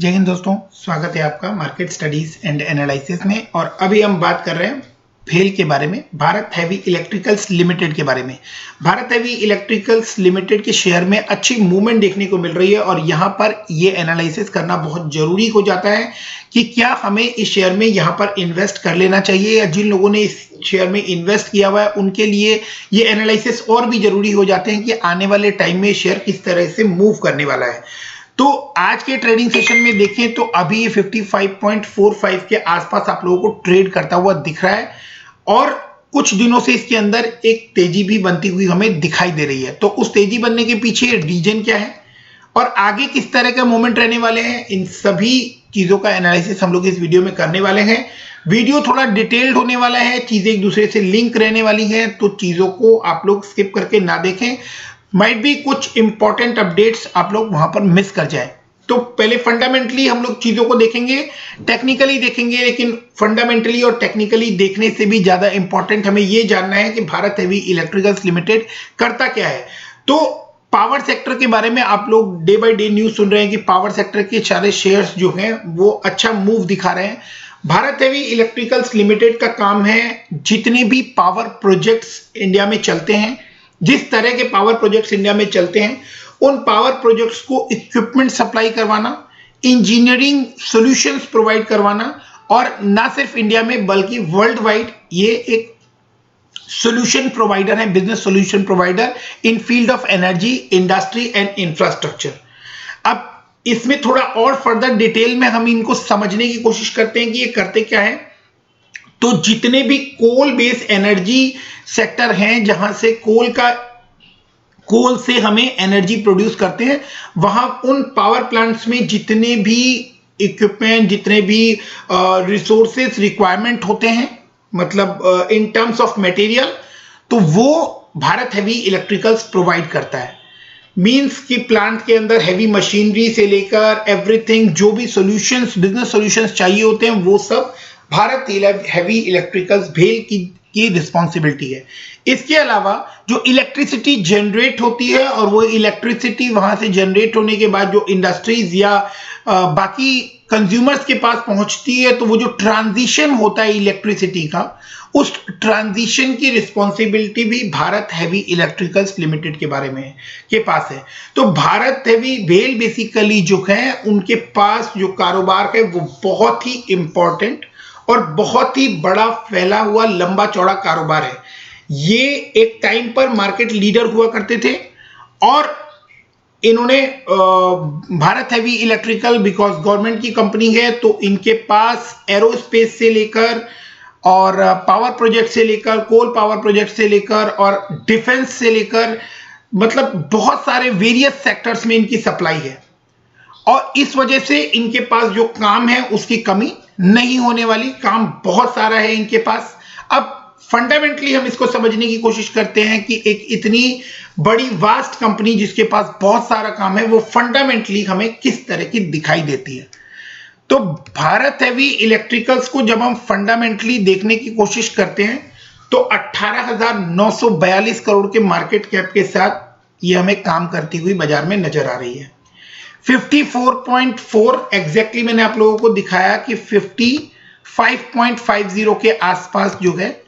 जय हिंद दोस्तों, स्वागत है आपका मार्केट स्टडीज एंड एनालिसिस में। और अभी हम बात कर रहे हैं भेल के बारे में, भारत हैवी इलेक्ट्रिकल्स लिमिटेड के बारे में। भारत हैवी इलेक्ट्रिकल्स लिमिटेड के शेयर में अच्छी मूवमेंट देखने को मिल रही है और यहाँ पर ये एनालिसिस करना बहुत जरूरी हो जाता है कि क्या हमें इस शेयर में यहाँ पर इन्वेस्ट कर लेना चाहिए, या जिन लोगों ने इस शेयर में इन्वेस्ट किया हुआ है उनके लिए ये एनालिसिस और भी जरूरी हो जाते हैं कि आने वाले टाइम में शेयर किस तरह से मूव करने वाला है। तो आज के ट्रेडिंग सेशन में देखें तो अभी ये 55.45 के आसपास आप लोगों को ट्रेड करता हुआ दिख रहा है और कुछ दिनों से इसके अंदर एक तेजी भी बनती हुई हमें दिखाई दे रही है। तो उस तेजी बनने के पीछे रीजन क्या है और आगे किस तरह का मोमेंट रहने वाले हैं, इन सभी चीजों का एनालिसिस हम लोग इस वीडियो में करने वाले हैं। वीडियो थोड़ा डिटेल्ड होने वाला है, चीजें एक दूसरे से लिंक रहने वाली हैं, तो चीजों को आप लोग स्किप करके ना देखें, माइट भी कुछ इंपॉर्टेंट अपडेट्स आप लोग वहां पर मिस कर जाएं। तो पहले फंडामेंटली हम लोग चीजों को देखेंगे, टेक्निकली देखेंगे, लेकिन फंडामेंटली और टेक्निकली देखने से भी ज्यादा इंपॉर्टेंट हमें यह जानना है कि भारत हैवी इलेक्ट्रिकल्स लिमिटेड करता क्या है। तो पावर सेक्टर के बारे में आप लोग डे बाय डे न्यूज सुन रहे हैं कि पावर सेक्टर के सारे शेयर्स जो हैं वो अच्छा मूव दिखा रहे हैं। भारत हैवी इलेक्ट्रिकल्स लिमिटेड का काम है जितने भी पावर प्रोजेक्ट्स इंडिया में चलते हैं, जिस तरह के पावर प्रोजेक्ट्स इंडिया में चलते हैं, उन पावर प्रोजेक्ट्स को इक्विपमेंट सप्लाई करवाना, इंजीनियरिंग सॉल्यूशंस प्रोवाइड करवाना, और ना सिर्फ इंडिया में बल्कि वर्ल्ड वाइड ये एक सॉल्यूशन प्रोवाइडर है, business solution provider in field of energy, industry and infrastructure. अब इसमें थोड़ा और फर्दर डिटेल में हम इनको समझने की कोशिश करते हैं कि ये करते क्या है। तो जितने भी कोल बेस्ड एनर्जी सेक्टर हैं, जहां से कोल से हमें एनर्जी प्रोड्यूस करते हैं, वहां उन पावर प्लांट्स में जितने भी इक्विपमेंट, जितने भी रिसोर्सेज रिक्वायरमेंट होते हैं, मतलब इन टर्म्स ऑफ मटेरियल, तो वो भारत हैवी इलेक्ट्रिकल्स प्रोवाइड करता है। मींस कि प्लांट के अंदर हैवी मशीनरी से लेकर एवरीथिंग, जो भी सॉल्यूशंस, बिजनेस सॉल्यूशंस चाहिए होते हैं, वो सब भारत हैवी इलेक्ट्रिकल्स भेल की रिस्पॉन्सिबिलिटी है। इसके अलावा जो इलेक्ट्रिसिटी जनरेट होती है और वो इलेक्ट्रिसिटी वहां से जनरेट होने के बाद जो इंडस्ट्रीज या बाकी कंज्यूमर्स के पास पहुंचती है, तो वो जो ट्रांजिशन होता है इलेक्ट्रिसिटी का, उस ट्रांजिशन की रिस्पॉन्सिबिलिटी भी भारत हैवी इलेक्ट्रिकल्स लिमिटेड के बारे में के पास है। तो भारत हैवी भेल बेसिकली जो है, उनके पास जो कारोबार है वो बहुत ही इंपॉर्टेंट और बहुत ही बड़ा फैला हुआ लंबा चौड़ा कारोबार है। ये एक टाइम पर मार्केट लीडर हुआ करते थे और इन्होंने Bharat heavy electrical, because government की कंपनी है, तो इनके पास एरोस्पेस से लेकर और पावर प्रोजेक्ट से लेकर, कोल पावर प्रोजेक्ट से लेकर और डिफेंस से लेकर, मतलब बहुत सारे वेरियस सेक्टर्स में इनकी सप्लाई है और इस वजह से इनके पास जो काम है उसकी कमी नहीं होने वाली। काम बहुत सारा है इनके पास। अब फंडामेंटली हम इसको समझने की कोशिश करते हैं कि एक इतनी बड़ी वास्ट कंपनी जिसके पास बहुत सारा काम है, वो फंडामेंटली हमें किस तरह की दिखाई देती है। तो भारत हैवी इलेक्ट्रिकल्स को जब हम फंडामेंटली देखने की कोशिश करते हैं तो 18,942 करोड़ के मार्केट कैप के साथ ये हमें काम करती हुई बाजार में नजर आ रही है। 54.4 एग्जैक्टली मैंने आप लोगों को दिखाया कि 55.50 के आसपास जो है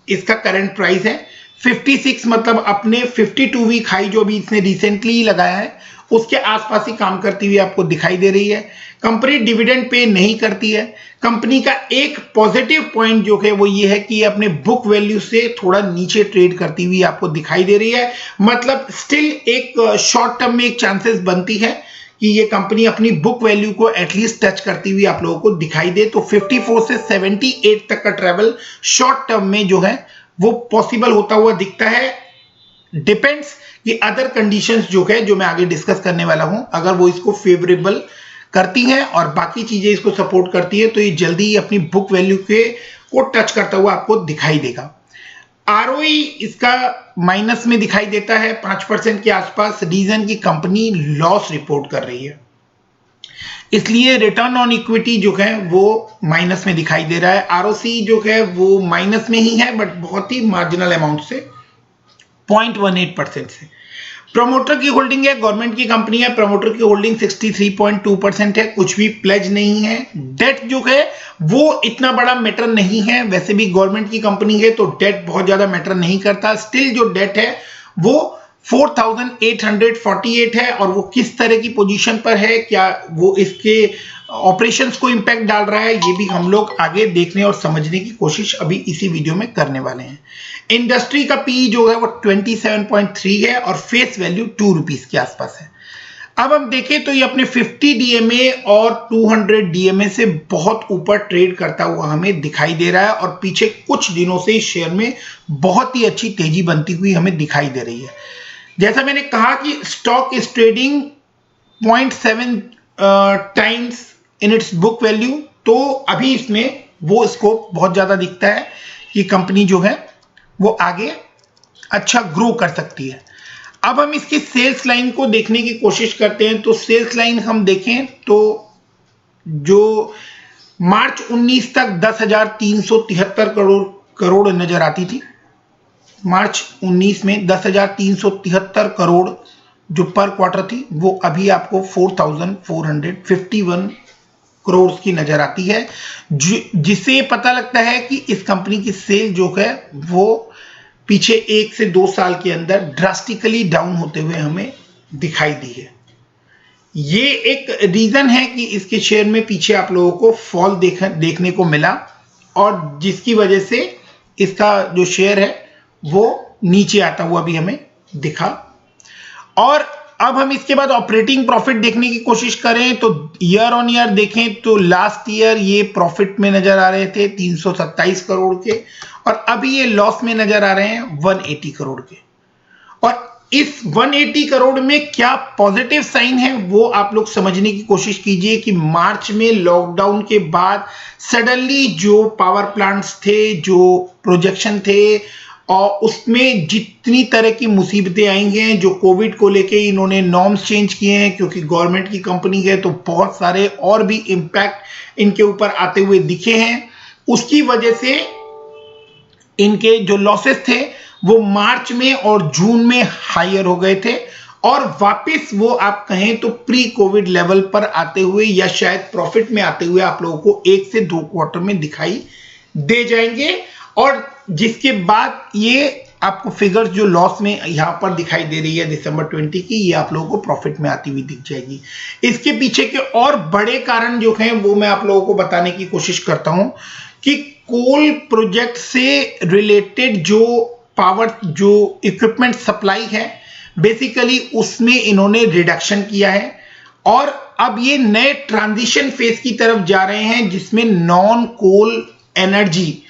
इसका करंट प्राइस है। 56 मतलब अपने 52 वीक हाई जो भी इसने रिसेंटली लगाया है उसके आसपास ही काम करती हुई आपको दिखाई दे रही है। कंपनी डिविडेंड पे नहीं करती है। कंपनी का एक पॉजिटिव पॉइंट जो है वो ये है कि ये अपने बुक वैल्यू से थोड़ा नीचे ट्रेड करती हुई आपको दिखाई दे रही है। मतलब स्टिल एक शॉर्ट टर्म में एक चांसेस बनती है कि ये कंपनी अपनी बुक वैल्यू को एटलीस्ट टच करती हुई आप लोगों को दिखाई दे। तो 54 से 78 तक का ट्रेवल शॉर्ट टर्म में जो है वो पॉसिबल होता हुआ दिखता है। डिपेंड्स कि अदर कंडीशंस जो है, जो मैं आगे डिस्कस करने वाला हूं, अगर वो इसको फेवरेबल करती हैं और बाकी चीजें इसको सपोर्ट करती है, तो ये जल्दी ही अपनी बुक वैल्यू को टच करता हुआ आपको दिखाई देगा। आरओई इसका माइनस में दिखाई देता है 5% के आसपास। रीजन की कंपनी लॉस रिपोर्ट कर रही है, इसलिए रिटर्न ऑन इक्विटी जो है वो माइनस में दिखाई दे रहा है। आरओसी जो है वो माइनस में ही है, बट बहुत ही मार्जिनल अमाउंट से, 0.18% से। प्रमोटर की होल्डिंग है, गवर्नमेंट की कंपनी है, प्रमोटर की होल्डिंग 63.2% है, कुछ भी प्लेज नहीं है। डेट जो है वो इतना बड़ा मैटर नहीं है, वैसे भी गवर्नमेंट की कंपनी है तो डेट बहुत ज्यादा मैटर नहीं करता। स्टिल जो डेट है वो 4848 है और वो किस तरह की पोजीशन पर है, क्या वो इसके ऑपरेशंस को इंपैक्ट डाल रहा है, ये भी हम लोग आगे देखने और समझने की कोशिश अभी इसी वीडियो में करने वाले हैं। इंडस्ट्री का पी जो है वो 27.3 है और फेस वैल्यू 2 रुपीस के आसपास है। अब हम देखें तो ये अपने 50 डीएमए और 200 डीएमए से बहुत ऊपर ट्रेड करता हुआ हमें दिखाई दे रहा है और पीछे कुछ दिनों से इस शेयर में बहुत ही अच्छी तेजी बनती हुई हमें दिखाई दे रही है। जैसा मैंने कहा कि stock is trading 0.7 times in its book value, तो अभी इसमें वो स्कोप बहुत ज्यादा दिखता है कि कंपनी जो है वो आगे अच्छा ग्रो कर सकती है। अब हम इसकी सेल्स लाइन को देखने की कोशिश करते हैं, तो सेल्स लाइन हम देखें तो जो मार्च 19 तक 10,373 करोड़ नजर आती थी। मार्च 19 में 10,373 करोड़ जो पर क्वार्टर थी वो अभी आपको 4,451 करोड़ की नजर आती है, जिससे पता लगता है कि इस कंपनी की सेल जो है वो पीछे 1 से 2 साल के अंदर ड्रास्टिकली डाउन होते हुए हमें दिखाई दी है। ये एक रीजन है कि इसके शेयर में पीछे आप लोगों को फॉल देखने को मिला और जिसकी वजह से इसका जो शेयर है वो नीचे आता हुआ भी हमें दिखा। और अब हम इसके बाद ऑपरेटिंग प्रॉफिट देखने की कोशिश करें तो ईयर ऑन ईयर देखें तो लास्ट ईयर ये प्रॉफिट में नजर आ रहे थे 327 करोड़ के और अभी ये लॉस में नजर आ रहे हैं 180 करोड़ के। और इस 180 करोड़ में क्या पॉजिटिव साइन है वो आप लोग समझने की कोशिश कीजिए कि मार्च में लॉकडाउन के बाद सडनली जो पावर प्लांट्स थे, जो प्रोजेक्शन थे और उसमें जितनी तरह की मुसीबतें आई हैं, जो कोविड को लेके इन्होंने नॉर्म्स चेंज किए हैं क्योंकि गवर्नमेंट की कंपनी है तो बहुत सारे और भी इम्पैक्ट इनके ऊपर आते हुए दिखे हैं। उसकी वजह से इनके जो लॉसेस थे वो मार्च में और जून में हायर हो गए थे और वापस वो आप कहें तो प्री कोविड लेवल पर आते हुए या शायद प्रॉफिट में आते हुए आप लोगों को 1 से 2 क्वार्टर में दिखाई दे जाएंगे और जिसके बाद ये आपको फिगर्स जो लॉस में यहां पर दिखाई दे रही है दिसंबर 20 की, ये आप लोगों को प्रॉफिट में आती हुई दिख जाएगी। इसके पीछे के और बड़े कारण जो हैं वो मैं आप लोगों को बताने की कोशिश करता हूं कि कोल प्रोजेक्ट से रिलेटेड जो पावर जो इक्विपमेंट सप्लाई है बेसिकली उसमें इन्होंने रिडक्शन किया है और अब ये नए ट्रांजिशन फेज की तरफ जा रहे हैं जिसमें नॉन कोल एनर्जी,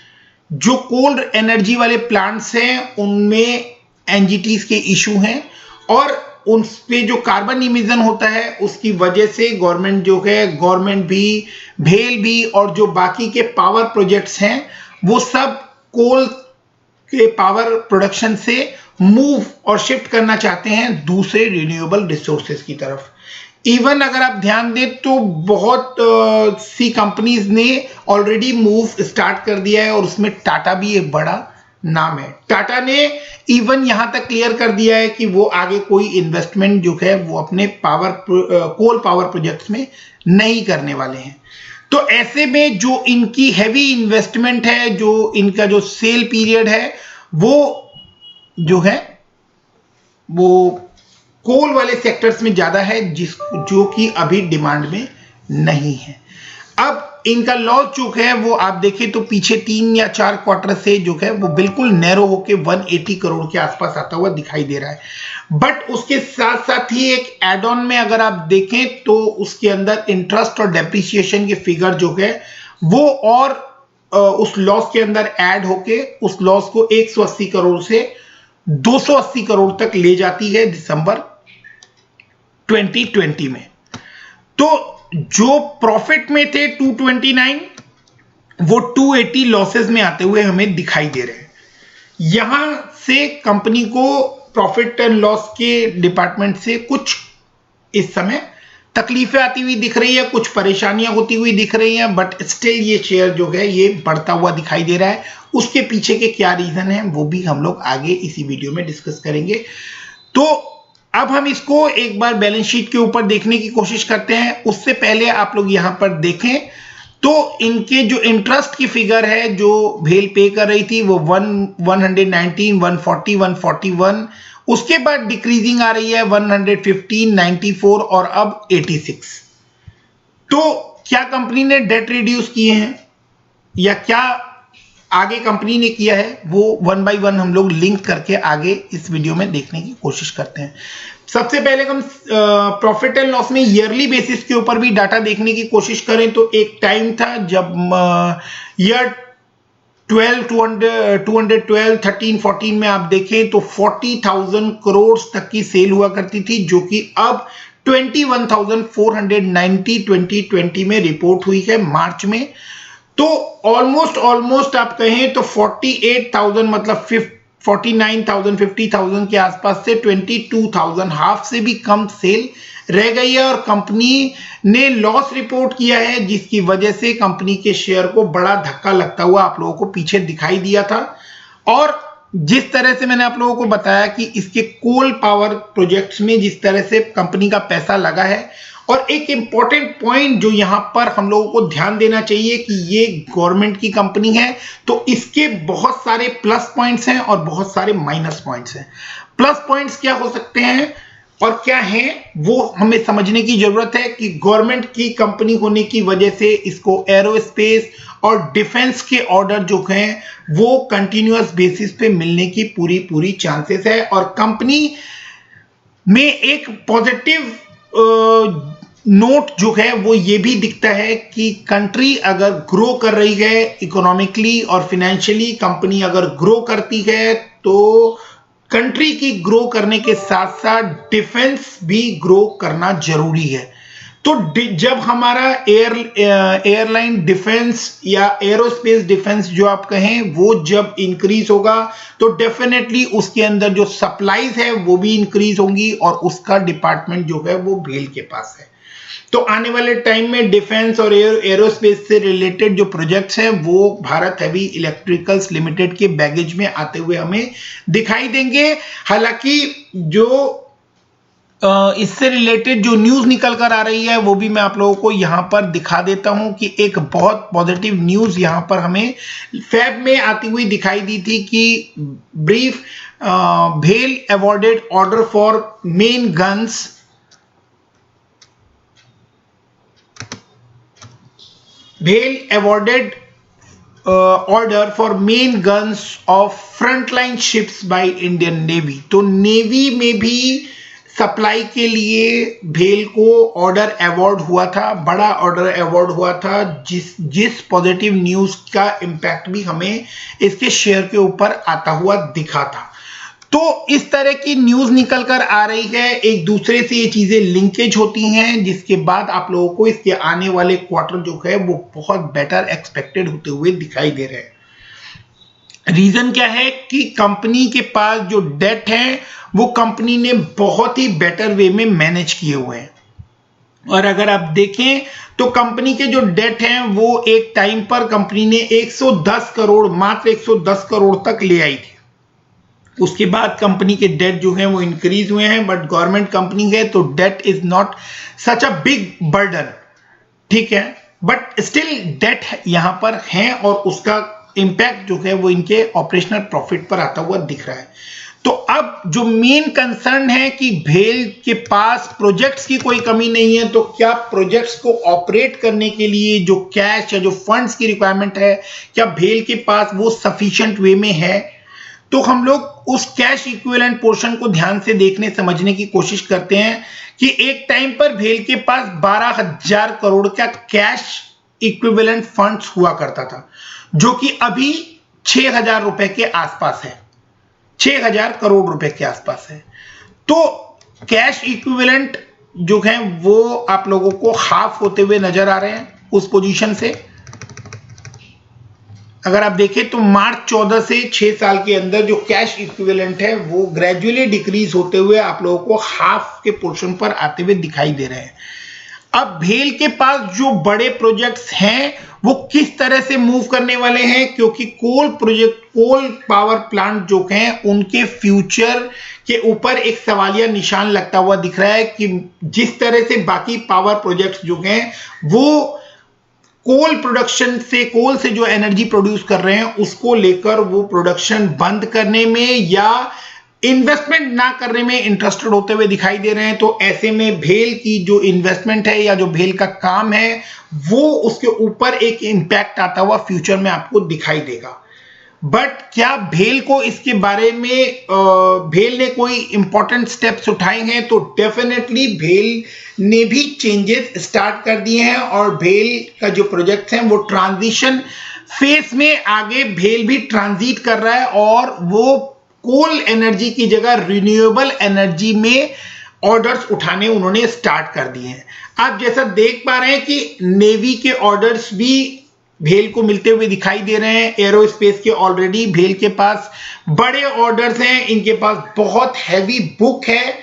जो कोल एनर्जी वाले प्लांट्स हैं उनमें एनजीटीज के इशू हैं और उन पे जो कार्बन इमिशन होता है उसकी वजह से गवर्नमेंट भी भेल भी और जो बाकी के पावर प्रोजेक्ट्स हैं वो सब कोल के पावर प्रोडक्शन से मूव और शिफ्ट करना चाहते हैं दूसरे रिन्यूएबल रिसोर्सेज की तरफ। इवन अगर आप ध्यान दें तो बहुत सी कंपनीज ने ऑलरेडी मूव स्टार्ट कर दिया है और उसमें टाटा भी एक बड़ा नाम है। टाटा ने इवन यहां तक क्लियर कर दिया है कि वो आगे कोई इन्वेस्टमेंट जो है वो अपने कोल पावर प्रोजेक्ट्स में नहीं करने वाले हैं। तो ऐसे में जो इनकी हैवी इन्वेस्टमेंट है, जो इनका जो सेल पीरियड है वो जो है वो कोल वाले सेक्टर्स में ज्यादा है जो कि अभी डिमांड में नहीं है। अब इनका लॉस जो है वो आप देखें तो पीछे 3 या 4 क्वार्टर से जो है वो बिल्कुल नैरो होके 180 करोड़ के आसपास आता हुआ दिखाई दे रहा है। बट उसके साथ साथ ही एक एड ऑन में अगर आप देखें तो उसके अंदर इंटरेस्ट और डेप्रिसिएशन के फिगर जो है वो और उस लॉस के अंदर ऐड होके उस लॉस को 180 करोड़ से 280 करोड़ तक ले जाती है दिसंबर 2020 में। तो जो प्रॉफिट में थे 229 वो 280 लॉसेस में आते हुए हमें दिखाई दे रहे हैं। यहां से कंपनी को प्रॉफिट एंड लॉस के डिपार्टमेंट से कुछ इस समय तकलीफें आती हुई दिख रही है, कुछ परेशानियां होती हुई दिख रही हैं, बट स्टिल ये शेयर जो है ये बढ़ता हुआ दिखाई दे रहा है। उसके पीछे के क्या रीजन है वो भी हम लोग आगे इसी वीडियो में डिस्कस करेंगे। तो अब हम इसको एक बार बैलेंस शीट के ऊपर देखने की कोशिश करते हैं। उससे पहले आप लोग यहां पर देखें तो इनके जो इंटरेस्ट की फिगर है जो भेल पे कर रही थी वो 119, 140, 141, उसके बाद डिक्रीजिंग आ रही है 115, 94 और अब 86। तो क्या कंपनी ने डेट रिड्यूस किए हैं या क्या आगे कंपनी ने किया है, वो वन बाय वन हम लोग लिंक करके आगे इस वीडियो में देखने की कोशिश करते हैं। सबसे पहले हम प्रॉफिट एंड लॉस में ईयरली बेसिस के ऊपर भी डाटा देखने की कोशिश करें तो एक टाइम था जब ईयर 2012, 13, 14 में आप देखें तो 40,000 करोड़ तक की सेल हुआ करती थी, जो कि अब 21,490 2020 में रिपोर्ट हुई है मार्च में। तो ऑलमोस्ट आप कहें तो 48,000 मतलब 49,000, 50,000 के आसपास से 22,000, हाफ से भी कम सेल रह गई है। और कंपनी ने लॉस रिपोर्ट किया है, जिसकी वजह से कंपनी के शेयर को बड़ा धक्का लगता हुआ आप लोगों को पीछे दिखाई दिया था। और जिस तरह से मैंने आप लोगों को बताया कि इसके कोल पावर प्रोजेक्ट्स में जिस तरह से कंपनी का पैसा लगा है, और एक इंपॉर्टेंट पॉइंट जो यहां पर हम लोगों को ध्यान देना चाहिए कि ये गवर्नमेंट की कंपनी है, तो इसके बहुत सारे प्लस पॉइंट्स हैं और बहुत सारे माइनस पॉइंट्स हैं। प्लस पॉइंट्स क्या हो सकते हैं और क्या हैं वो हमें समझने की जरूरत है कि गवर्नमेंट की कंपनी होने की वजह से इसको एरोस्पेस और डिफेंस के ऑर्डर जो हैं वो कंटिन्यूअस बेसिस पे मिलने की पूरी चांसेस है। और कंपनी में एक पॉजिटिव नोट जो है वो ये भी दिखता है कि कंट्री अगर ग्रो कर रही है इकोनॉमिकली और फाइनेंशियली, कंपनी अगर ग्रो करती है तो कंट्री की ग्रो करने के साथ साथ डिफेंस भी ग्रो करना जरूरी है। तो जब हमारा एयरलाइन डिफेंस या एरोस्पेस डिफेंस जो आप कहें वो जब इंक्रीज होगा तो डेफिनेटली उसके अंदर जो सप्लाईज है वो भी इंक्रीज होंगी और उसका डिपार्टमेंट जो है वो भेल के पास है। तो आने वाले टाइम में डिफेंस और एरोस्पेस से रिलेटेड जो प्रोजेक्ट्स हैं वो भारत हैवी इलेक्ट्रिकल्स लिमिटेड के बैगेज में आते हुए हमें दिखाई देंगे। हालांकि जो इससे रिलेटेड जो न्यूज निकल कर आ रही है वो भी मैं आप लोगों को यहां पर दिखा देता हूं कि एक बहुत पॉजिटिव न्यूज यहां पर हमें फेब में आती हुई दिखाई दी थी कि ब्रीफ भेल awarded order for main guns Bale awarded order for main guns of frontline ships by Indian Navy। तो नेवी में भी सप्लाई के लिए भेल को ऑर्डर अवार्ड हुआ था, बड़ा ऑर्डर अवार्ड हुआ था, जिस पॉजिटिव न्यूज का इंपैक्ट भी हमें इसके शेयर के ऊपर आता हुआ दिखा था। तो इस तरह की न्यूज निकल कर आ रही है, एक दूसरे से ये चीजें लिंकेज होती हैं, जिसके बाद आप लोगों को इसके आने वाले क्वार्टर जो है वो बहुत बेटर एक्सपेक्टेड होते हुए दिखाई दे रहे हैं। रीजन क्या है कि कंपनी के पास जो डेट है वो कंपनी ने बहुत ही बेटर वे में मैनेज किए हुए हैं। और अगर आप देखें तो कंपनी के जो डेट हैं वो एक टाइम पर कंपनी ने 110 करोड़, मात्र 110 करोड़ तक ले आई थी। उसके बाद कंपनी के डेट जो हैं वो इंक्रीज हुए हैं, बट गवर्नमेंट कंपनी है तो debt is not such a big burden, ठीक है, बट स्टिल डेट यहां पर है और उसका इंपैक्ट जो है वो इनके ऑपरेशनल प्रॉफिट पर आता हुआ दिख रहा है। तो अब जो मेन कंसर्न है कि भेल के पास प्रोजेक्ट्स की कोई कमी नहीं है, तो क्या प्रोजेक्ट्स को ऑपरेट करने के लिए जो कैश या जो फंड्स की रिक्वायरमेंट है क्या भेल के पास वो सफिशिएंट वे में है। तो हम लोग उस कैश इक्विवेलेंट पोर्शन को ध्यान से देखने समझने की कोशिश करते हैं कि एक टाइम पर भेल के पास 12,000 करोड़ का कैश इक्विवेलेंट फंड्स हुआ करता था, जो कि अभी 6,000 रुपए के आसपास है, 6,000 करोड़ रुपए के आसपास है। तो कैश इक्विवेलेंट जो है वो आप लोगों को हाफ होते हुए नजर आ रहे हैं उस पोजीशन से। अगर आप देखें तो मार्च 14 से 6 साल के अंदर जो कैश इक्विवेलेंट है वो ग्रेजुअली डिक्रीज होते हुए आप लोगों को हाफ के पोर्शन पर आते हुए दिखाई दे रहे हैं। अब भेल के पास जो बड़े प्रोजेक्ट्स हैं वो किस तरह से मूव करने वाले हैं, क्योंकि कोल पावर प्लांट जो हैं उनके फ्यूचर के ऊपर एक सवालिया निशान लगता हुआ दिख रहा है कि जिस तरह से बाकी पावर प्रोजेक्ट्स जो हैं वो कोल से जो एनर्जी प्रोड्यूस कर रहे हैं उसको लेकर वो प्रोडक्शन बंद करने में या इन्वेस्टमेंट ना करने में इंटरेस्टेड होते हुए दिखाई दे रहे हैं। तो ऐसे में भेल की जो इन्वेस्टमेंट है या जो भेल का काम है वो उसके ऊपर एक इंपैक्ट आता हुआ फ्यूचर में आपको दिखाई देगा। बट क्या भेल को इसके बारे में भेल ने कोई इंपॉर्टेंट स्टेप्स उठाए हैं? तो डेफिनेटली भेल ने भी चेंजेस स्टार्ट कर दिए हैं और भेल का जो प्रोजेक्ट्स हैं वो ट्रांजिशन फेज में आगे भेल भी ट्रांजिट कर रहा है और वो कोल एनर्जी की जगह रिन्यूएबल एनर्जी में ऑर्डर्स उठाने उन्होंने स्टार्ट कर दिए हैं। आप जैसा देख पा रहे हैं कि नेवी के ऑर्डर्स भी भेल को मिलते हुए दिखाई दे रहे हैं। एरोस्पेस के ऑलरेडी भेल के पास बड़े ऑर्डर्स हैं, इनके पास बहुत हैवी बुक है,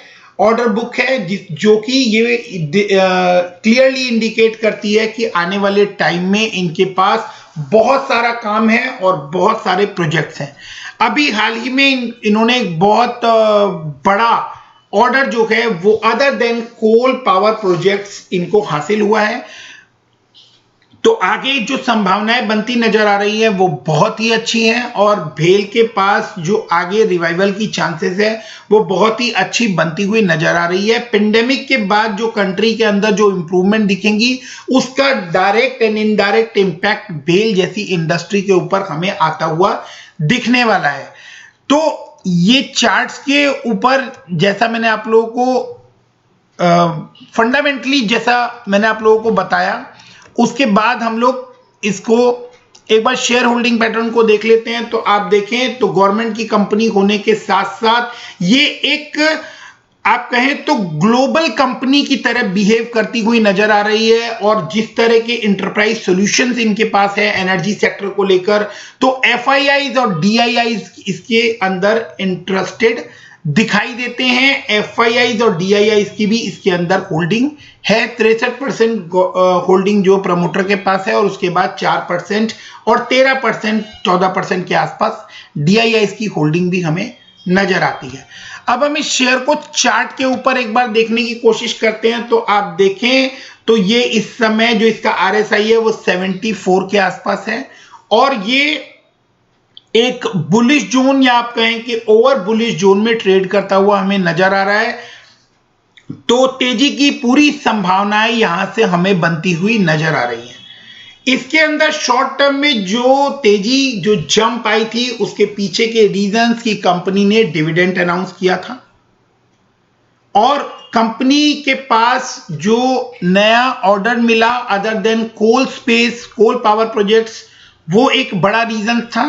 ऑर्डर बुक है जो कि ये क्लियरली इंडिकेट करती है कि आने वाले टाइम में इनके पास बहुत सारा काम है और बहुत सारे प्रोजेक्ट्स हैं। अभी हाल ही में इन्होंने एक बहुत बड़ा ऑर्डर जो है वो other than coal power projects इनको हासिल हुआ है। तो आगे जो संभावनाएं बनती नजर आ रही है वो बहुत ही अच्छी हैं और भेल के पास जो आगे रिवाइवल की चांसेस है वो बहुत ही अच्छी बनती हुई नजर आ रही है। पेंडेमिक के बाद जो कंट्री के अंदर जो इंप्रूवमेंट दिखेंगी उसका डायरेक्ट एंड इनडायरेक्ट इंपैक्ट भेल जैसी इंडस्ट्री के ऊपर हमें आता हुआ दिखने वाला है। तो ये चार्ट्स के ऊपर जैसा मैंने आप लोगों को फंडामेंटली जैसा मैंने आप लोगों को बताया, उसके बाद हम लोग इसको एक बार शेयर होल्डिंग पैटर्न को देख लेते हैं। तो आप देखें तो गवर्नमेंट की कंपनी होने के साथ साथ ये एक आप कहें तो ग्लोबल कंपनी की तरह बिहेव करती हुई नजर आ रही है और जिस तरह के इंटरप्राइज सॉल्यूशंस इनके पास है एनर्जी सेक्टर को लेकर, तो एफआईआईज और डीआईआईज इसके अंदर इंटरेस्टेड दिखाई देते हैं। एफआईआईज और डीआईआईज की भी इसके अंदर होल्डिंग है। 63% होल्डिंग जो प्रमोटर के पास है और उसके बाद 4% और 13% 14% के आसपास डीआईआईज की होल्डिंग भी हमें नजर आती है। अब हम इस शेयर को चार्ट के ऊपर एक बार देखने की कोशिश करते हैं। तो आप देखें तो ये इस समय जो इसका आरएसआई है वो 74 के आसपास है और ये एक बुलिश जोन या आप कहें कि ओवर बुलिश जोन में ट्रेड करता हुआ हमें नजर आ रहा है। तो तेजी की पूरी संभावनाएं यहां से हमें बनती हुई नजर आ रही हैं। इसके अंदर शॉर्ट टर्म में जो तेजी जो जंप आई थी उसके पीछे के रीजंस की कंपनी ने डिविडेंड अनाउंस किया था और कंपनी के पास जो नया ऑर्डर मिला अदर देन कोल स्पेस कोल पावर प्रोजेक्ट्स वो एक बड़ा रीजन था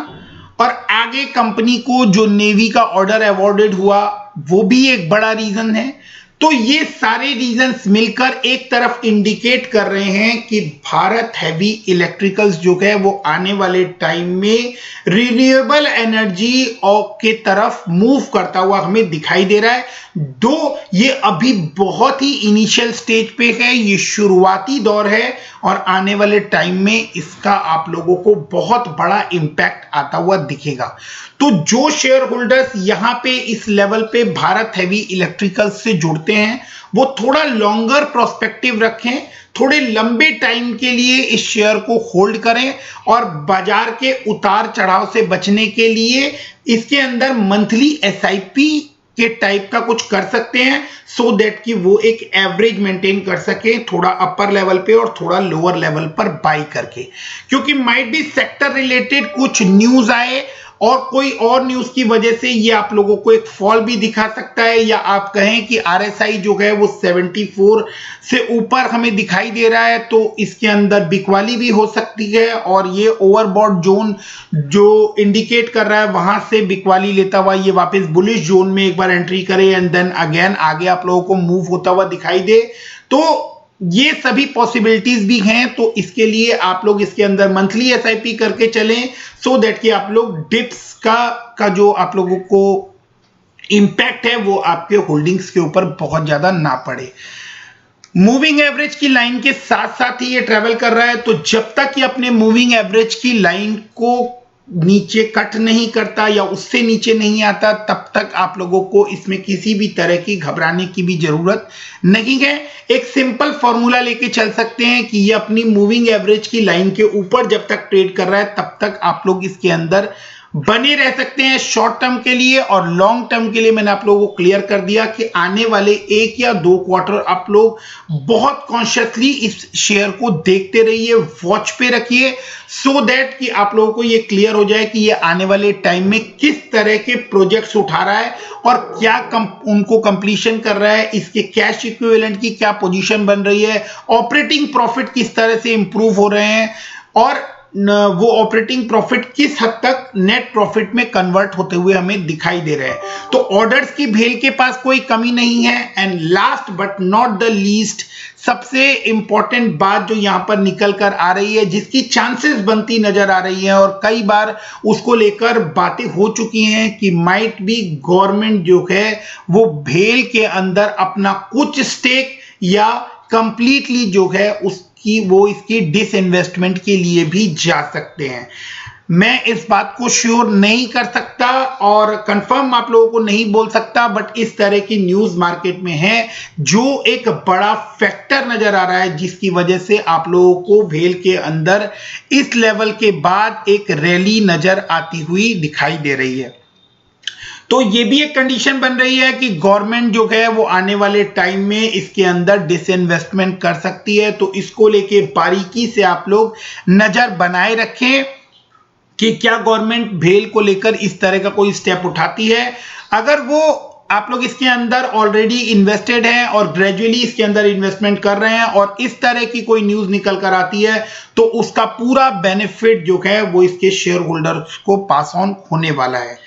और आगे कंपनी को जो नेवी का ऑर्डर अवॉर्डेड हुआ वो भी एक बड़ा रीजन है। तो ये सारे रीजंस मिलकर एक तरफ इंडिकेट कर रहे हैं कि भारत हैवी इलेक्ट्रिकल्स जो है वो आने वाले टाइम में रिन्यूएबल एनर्जी के तरफ मूव करता हुआ हमें दिखाई दे रहा है। दो ये अभी बहुत ही इनिशियल स्टेज पे है, ये शुरुआती दौर है और आने वाले टाइम में इसका आप लोगों को बहुत बड़ा इंपैक्ट आता हुआ दिखेगा। तो जो शेयर होल्डर्स यहां पे इस लेवल पे भारत हैवी इलेक्ट्रिकल्स से जुड़ते हैं वो थोड़ा लॉन्गर प्रोस्पेक्टिव रखें, थोड़े लंबे टाइम के लिए इस शेयर को होल्ड करें और बाजार के उतार चढ़ाव से बचने के लिए इसके अंदर मंथली एसआईपी के टाइप का कुछ कर सकते हैं सो दैट कि वो एक एवरेज मेंटेन कर सके, थोड़ा अपर लेवल पे और थोड़ा लोअर लेवल पर बाई करके, क्योंकि माइट भी सेक्टर रिलेटेड कुछ न्यूज आए और कोई और न्यूज की वजह से ये आप लोगों को एक फॉल भी दिखा सकता है या आप कहें कि आरएसआई जो है वो 74 से ऊपर हमें दिखाई दे रहा है तो इसके अंदर बिकवाली भी हो सकती है और ये ओवरबॉट जोन जो इंडिकेट कर रहा है वहां से बिकवाली लेता हुआ ये वापस बुलिश जोन में एक बार एंट्री करे एंड देन अगेन आगे आप लोगों को मूव होता हुआ दिखाई दे। तो ये सभी पॉसिबिलिटीज भी हैं। तो इसके लिए आप लोग इसके अंदर मंथली एसआईपी करके चलें सो दैट कि आप लोग डिप्स का जो आप लोगों को इंपैक्ट है वो आपके होल्डिंग्स के ऊपर बहुत ज्यादा ना पड़े। मूविंग एवरेज की लाइन के साथ साथ ही ये ट्रेवल कर रहा है, तो जब तक ये अपने मूविंग एवरेज की लाइन को नीचे कट नहीं करता या उससे नीचे नहीं आता, तब तक आप लोगों को इसमें किसी भी तरह की घबराने की भी जरूरत नहीं है। एक सिंपल फॉर्मूला लेके चल सकते हैं कि ये अपनी मूविंग एवरेज की लाइन के ऊपर जब तक ट्रेड कर रहा है तब तक आप लोग इसके अंदर बने रह सकते हैं शॉर्ट टर्म के लिए। और लॉन्ग टर्म के लिए मैंने आप लोगों को क्लियर कर दिया कि आने वाले 1 या 2 क्वार्टर आप लोग बहुत कॉन्शियसली इस शेयर को देखते रहिए, वॉच पे रखिए, सो दैट कि आप लोगों को ये क्लियर हो जाए कि ये आने वाले टाइम में किस तरह के प्रोजेक्ट्स उठा रहा है और क्या उनको कंप्लीशन कर रहा है, इसके कैश इक्विवेलेंट की क्या पोजीशन बन रही है, ऑपरेटिंग प्रॉफिट किस तरह से इंप्रूव हो रहे हैं और वो ऑपरेटिंग प्रॉफिट किस हद तक नेट प्रॉफिट में कन्वर्ट होते हुए हमें दिखाई दे रहे हैं। तो ऑर्डर्स की भेल के पास कोई कमी नहीं है। And last but not the least, सबसे इंपॉर्टेंट बात जो यहां पर निकल कर आ रही है, जिसकी चांसेस बनती नजर आ रही है और कई बार उसको लेकर बातें हो चुकी हैं कि माइट बी गवर्नमेंट जो है वो भेल के अंदर अपना कुछ स्टेक या कंप्लीटली जो है उसकी वो इसकी डिसइन्वेस्टमेंट के लिए भी जा सकते हैं। मैं इस बात को श्योर नहीं कर सकता और कंफर्म आप लोगों को नहीं बोल सकता, बट इस तरह की न्यूज मार्केट में है जो एक बड़ा फैक्टर नजर आ रहा है, जिसकी वजह से आप लोगों को भेल के अंदर इस लेवल के बाद एक रैली नजर आती हुई दिखाई दे रही है। तो ये भी एक कंडीशन बन रही है कि गवर्नमेंट जो है वो आने वाले टाइम में इसके अंदर डिसइन्वेस्टमेंट कर सकती है। तो इसको लेके बारीकी से आप लोग नजर बनाए रखें कि क्या गवर्नमेंट भेल को लेकर इस तरह का कोई स्टेप उठाती है। अगर वो आप लोग इसके अंदर ऑलरेडी इन्वेस्टेड हैं और ग्रेजुअली इसके अंदर इन्वेस्टमेंट कर रहे हैं और इस तरह की कोई न्यूज निकल कर आती है तो उसका पूरा बेनिफिट जो है वो इसके शेयर होल्डर्स को पास ऑन होने वाला है।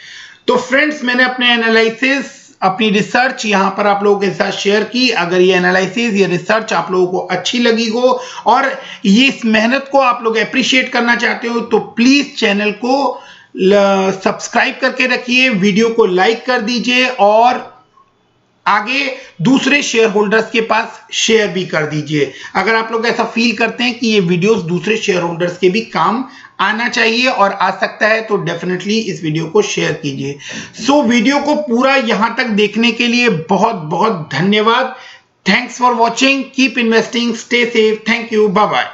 तो फ्रेंड्स, मैंने अपने एनालिसिस, अपनी रिसर्च यहां पर आप लोगों के साथ शेयर की। अगर ये एनालिसिस, ये रिसर्च आप लोगों को अच्छी लगी हो और ये इस मेहनत को आप लोग अप्रिशिएट करना चाहते हो तो प्लीज चैनल को सब्सक्राइब करके रखिए, वीडियो को लाइक कर दीजिए और आगे दूसरे शेयर होल्डर्स के पास शेयर भी कर दीजिए। अगर आप लोग ऐसा फील करते हैं कि ये वीडियोस दूसरे शेयर होल्डर्स के भी काम आना चाहिए और आ सकता है तो डेफिनेटली इस वीडियो को शेयर कीजिए। सो वीडियो को पूरा यहां तक देखने के लिए बहुत बहुत धन्यवाद। Thanks for watching, keep investing, stay safe, thank you, bye bye.